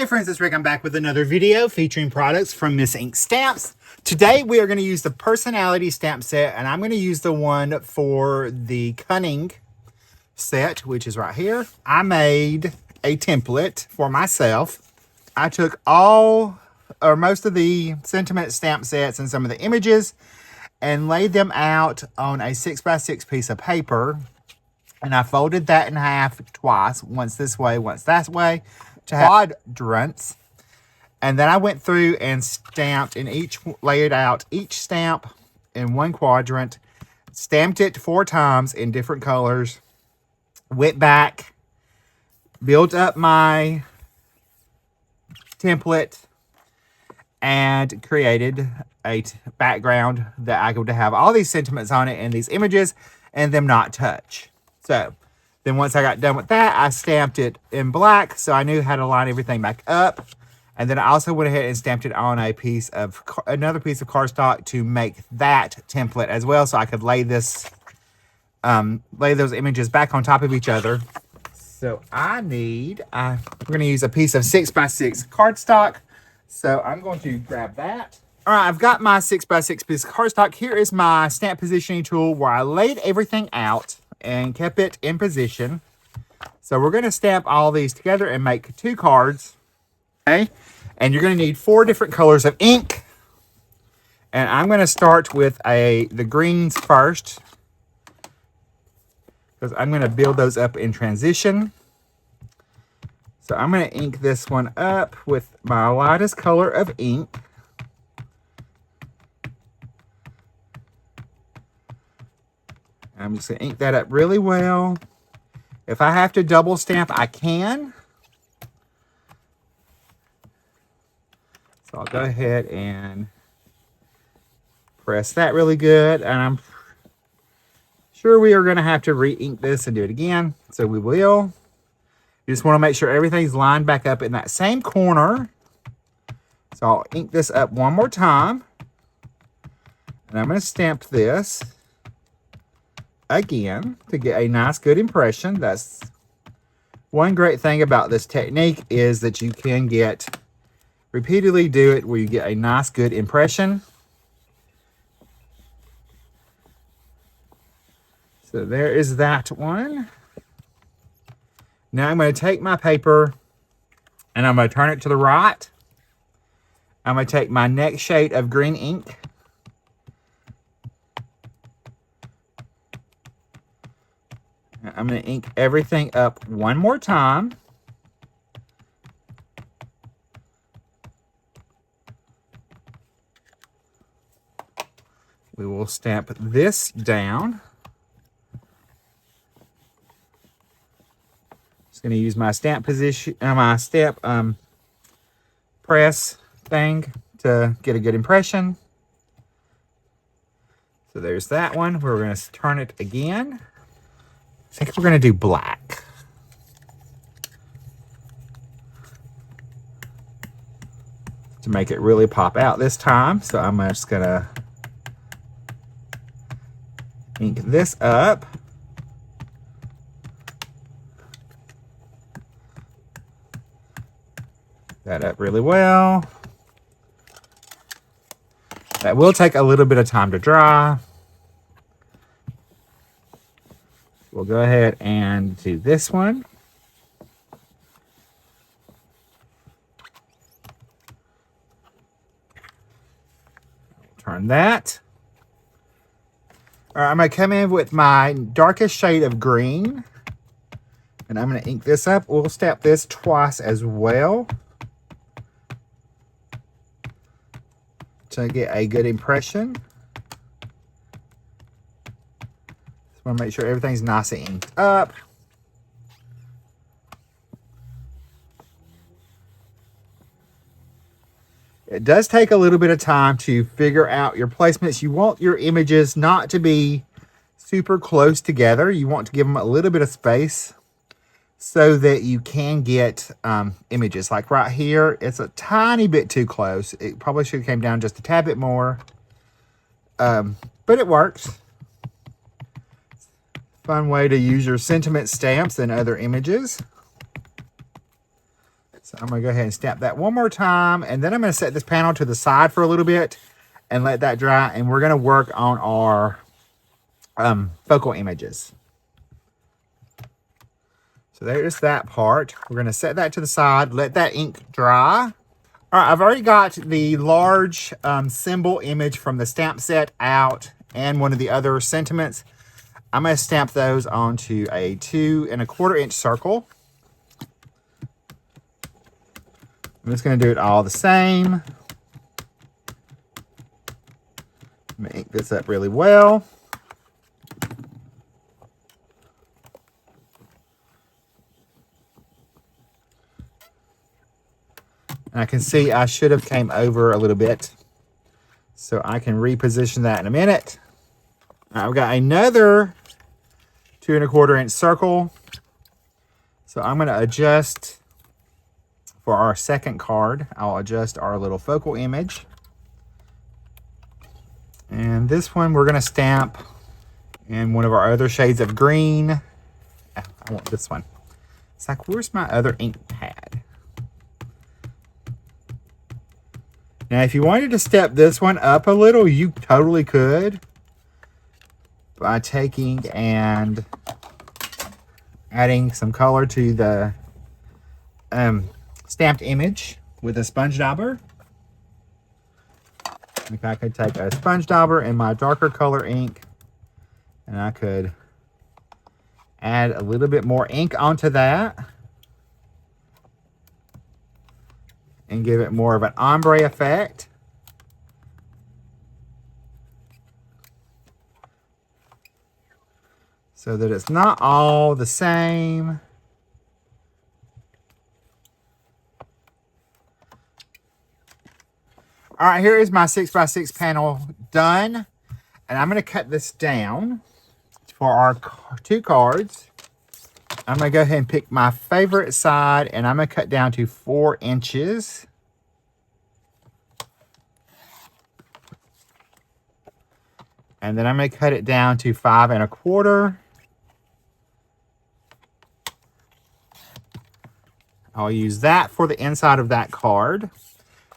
Hey friends, it's Rick. I'm back with another video featuring products from Miss Ink Stamps. Today we are going to use the Personality Stamp Set, and I'm going to use the one for the Cunning set, which is right here. I made a template for myself. I took all or most of the sentiment stamp sets and some of the images and laid them out on a 6x6 piece of paper, and I folded that in half twice, once this way, once that way, to have quadrants. And then I went through and stamped in laid out each stamp in one quadrant, stamped it 4 times in different colors, went back, built up my template, and created a background that I could have all these sentiments on it and these images and them not touch. So then once I got done with that, I stamped it in black so I knew how to line everything back up. And then I also went ahead and stamped it on a piece of another piece of cardstock to make that template as well, so I could lay this lay those images back on top of each other. So we're going to use a piece of 6x6 cardstock. So I'm going to grab that. All right, I've got my 6x6 piece of cardstock. Here is my stamp positioning tool where I laid everything out and kept it in position. So we're going to stamp all these together and make 2 cards. Okay, and you're going to need 4 different colors of ink. And I'm going to start with the greens first, because I'm going to build those up in transition. So I'm going to ink this one up with my lightest color of ink. I'm just going to ink that up really well. If I have to double stamp, I can. So I'll go ahead and press that really good. And I'm sure we are going to have to re-ink this and do it again. So we will. You just want to make sure everything's lined back up in that same corner. So I'll ink this up one more time. And I'm going to stamp this again to get a nice good impression. That's one great thing about this technique, is that you can repeatedly do it where you get a nice good impression. So there is that one. Now I'm going to take my paper and I'm going to turn it to the right. I'm going to take my next shade of green ink. I'm going to ink everything up one more time. We will stamp this down. Just going to use my stamp position, my stamp press thing to get a good impression. So there's that one. We're going to turn it again. I think we're going to do black. To make it really pop out this time. So I'm just going to ink this up. That up really well. That will take a little bit of time to dry. We'll go ahead and do this one. Turn that. All right, I'm going to come in with my darkest shade of green. And I'm going to ink this up. We'll stamp this twice as well, to get a good impression. Just want to make sure everything's nice and inked up. It does take a little bit of time to figure out your placements. You want your images not to be super close together. You want to give them a little bit of space so that you can get images. Like right here, it's a tiny bit too close. It probably should have came down just a tad bit more. But it works. Fun way to use your sentiment stamps and other images. So I'm going to go ahead and stamp that one more time. And then I'm going to set this panel to the side for a little bit and let that dry. And we're going to work on our focal images. So there's that part. We're going to set that to the side, let that ink dry. All right, I've already got the large symbol image from the stamp set out and one of the other sentiments. I'm going to stamp those onto a 2 1/4 inch circle. I'm just going to do it all the same. Let me ink this up really well. And I can see I should have came over a little bit. So I can reposition that in a minute. I've got another 2 1/4 inch circle. So I'm going to adjust for our second card. I'll adjust our little focal image. And this one we're going to stamp in one of our other shades of green. I want this one. It's like, where's my other ink pad? Now, if you wanted to step this one up a little, you totally could by taking and adding some color to the stamped image with a sponge dauber. If I could take a sponge dauber and my darker color ink, and I could add a little bit more ink onto that and give it more of an ombre effect. So that it's not all the same. All right, here is my 6x6 panel done. And I'm going to cut this down for our 2 cards. I'm going to go ahead and pick my favorite side, and I'm going to cut down to 4 inches. And then I'm going to cut it down to 5 1/4. I'll use that for the inside of that card.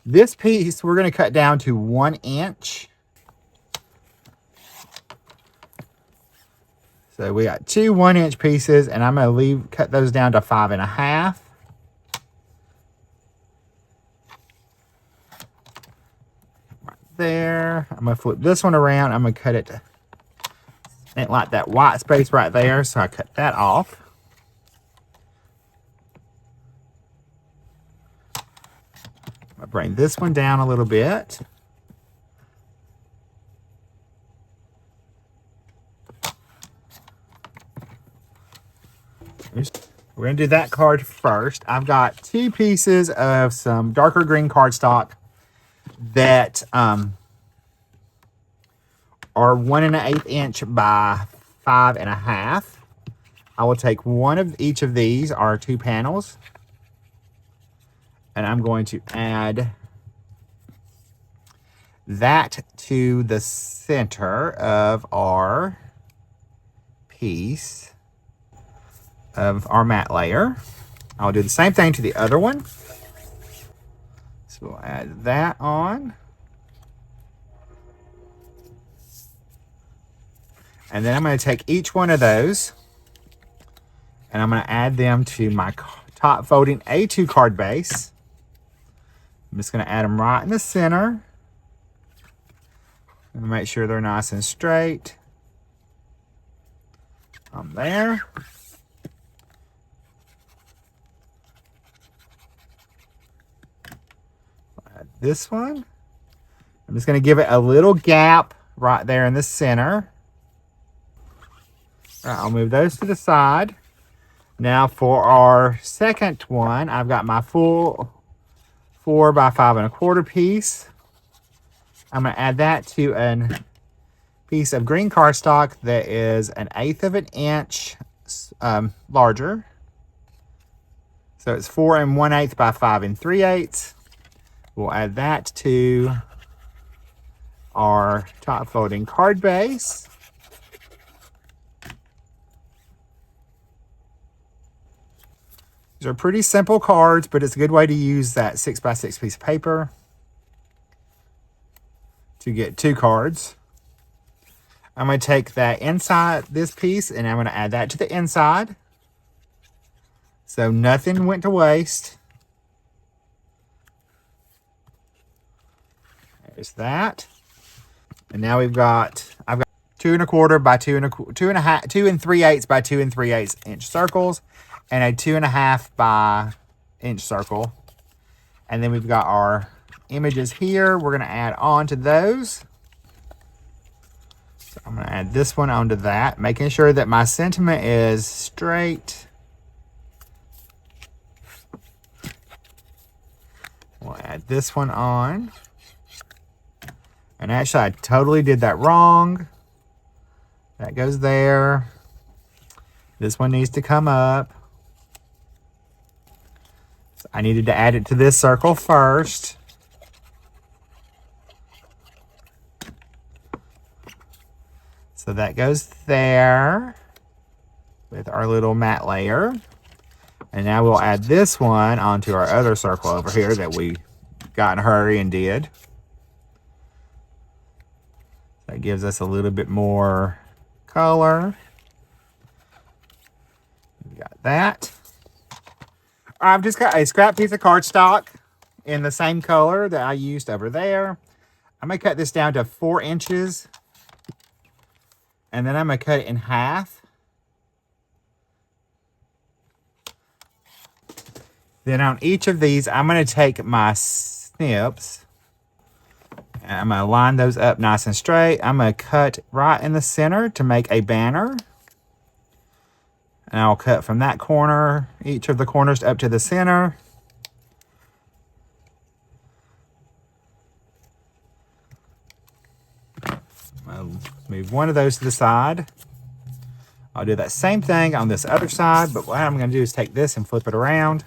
This piece we're going to cut down to 1 inch. So we got 2 1-inch pieces, and I'm going to cut those down to 5 1/2. Right there. I'm going to flip this one around. I'm going to cut it and like that white space right there. So I cut that off. I'll bring this one down a little bit. We're going to do that card first. I've got 2 pieces of some darker green cardstock that are 1 1/8 inch by 5 1/2. I will take one of each of these, our 2 panels, and I'm going to add that to the center of our piece of our matte layer. I'll do the same thing to the other one. So we'll add that on. And then I'm going to take each one of those and I'm going to add them to my top folding A2 card base. I'm just going to add them right in the center. And make sure they're nice and straight. On there. Add this one. I'm just going to give it a little gap right there in the center. All right, I'll move those to the side. Now for our second one, I've got my full 4 by 5 1/4 piece. I'm going to add that to a piece of green cardstock that is 1/8 of an inch larger. So it's 4 1/8 by 5 3/8. We'll add that to our top folding card base. These are pretty simple cards, but it's a good way to use that 6x6 piece of paper to get 2 cards. I'm going to take that inside this piece and I'm going to add that to the inside. So nothing went to waste. There's that. And now I've got 2 1/4 by 2 3/8 by 2 3/8 inch circles and a 2.5 by inch circle. And then we've got our images here. We're going to add on to those. So I'm going to add this one onto that, making sure that my sentiment is straight. We'll add this one on. And actually, I totally did that wrong. That goes there. This one needs to come up. So I needed to add it to this circle first. So that goes there with our little matte layer. And now we'll add this one onto our other circle over here that we got in a hurry and did. That gives us a little bit more color. We got that. I've just got a scrap piece of cardstock in the same color that I used over there. I'm going to cut this down to 4 inches. And then I'm going to cut it in half. Then on each of these, I'm going to take my snips. And I'm going to line those up nice and straight. I'm going to cut right in the center to make a banner. And I'll cut from that corner, each of the corners up to the center. I'll move one of those to the side. I'll do that same thing on this other side, but what I'm going to do is take this and flip it around.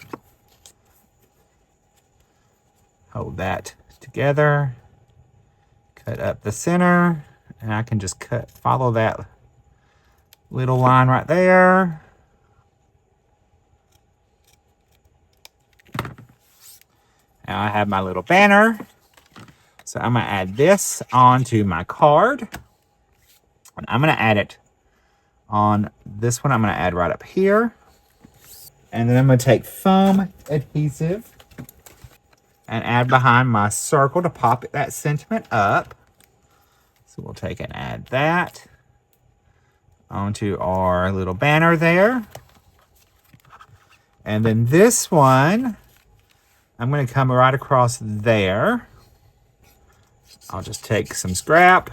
Hold that together. Cut up the center, and I can just follow that little line right there. Now I have my little banner. So I'm going to add this onto my card. And I'm going to add it on this one. I'm going to add right up here. And then I'm going to take foam adhesive and add behind my circle to pop that sentiment up. So we'll take and add that onto our little banner there. And then this one, I'm going to come right across there. I'll just take some scrap.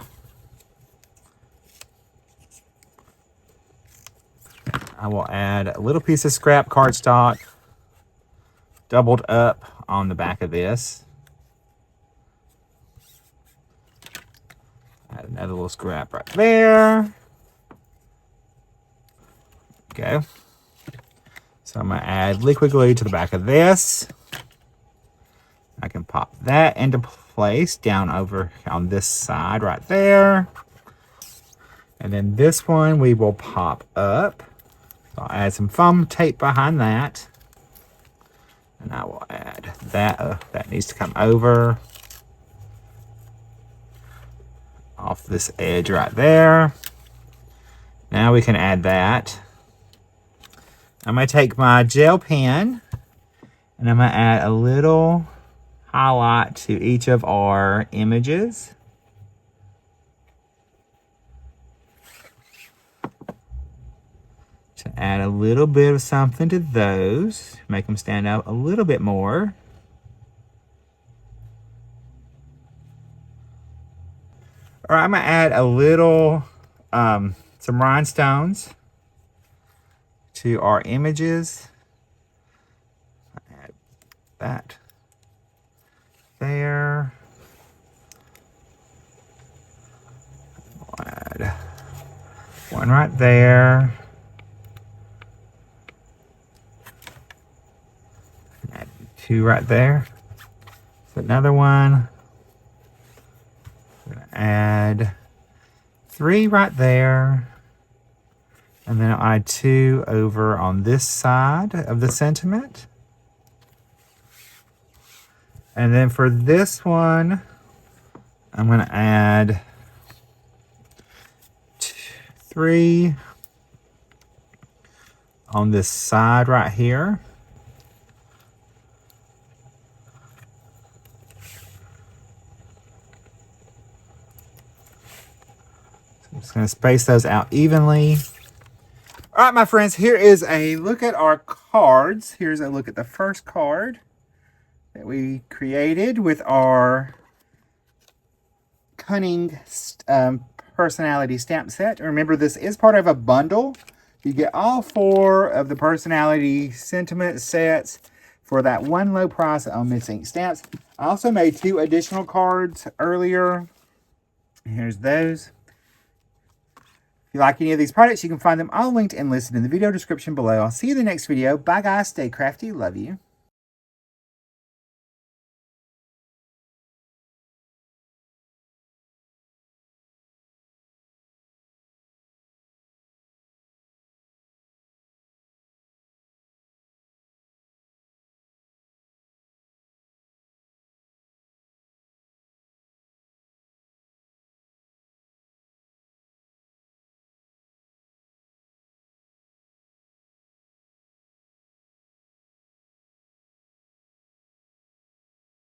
I will add a little piece of scrap cardstock doubled up on the back of this. Add another little scrap right there. Okay. So I'm going to add liquid glue to the back of this. I can pop that into place down over on this side right there. And then this one we will pop up. So I'll add some foam tape behind that. And I will add that. That needs to come over off this edge right there. Now we can add that. I'm going to take my gel pen and I'm going to add a little highlight to each of our images. To add a little bit of something to those, make them stand out a little bit more. All right, I'm gonna add a little, some rhinestones to our images. Add that there. We'll add one right there. Add 2 right there. So another one. I'm gonna add 3 right there. And then I'll add 2 over on this side of the sentiment. And then for this one, I'm going to add 3 on this side right here. So I'm just going to space those out evenly. All right, my friends, here is a look at our cards. Here's a look at the first card that we created with our Cunning personality stamp set. Remember, this is part of a bundle. You get all 4 of the personality sentiment sets for that one low price on Miss Ink Stamps. I also made 2 additional cards earlier. Here's those. If you like any of these products, you can find them all linked and listed in the video description below. I'll see you in the next video. Bye, guys. Stay crafty. Love you.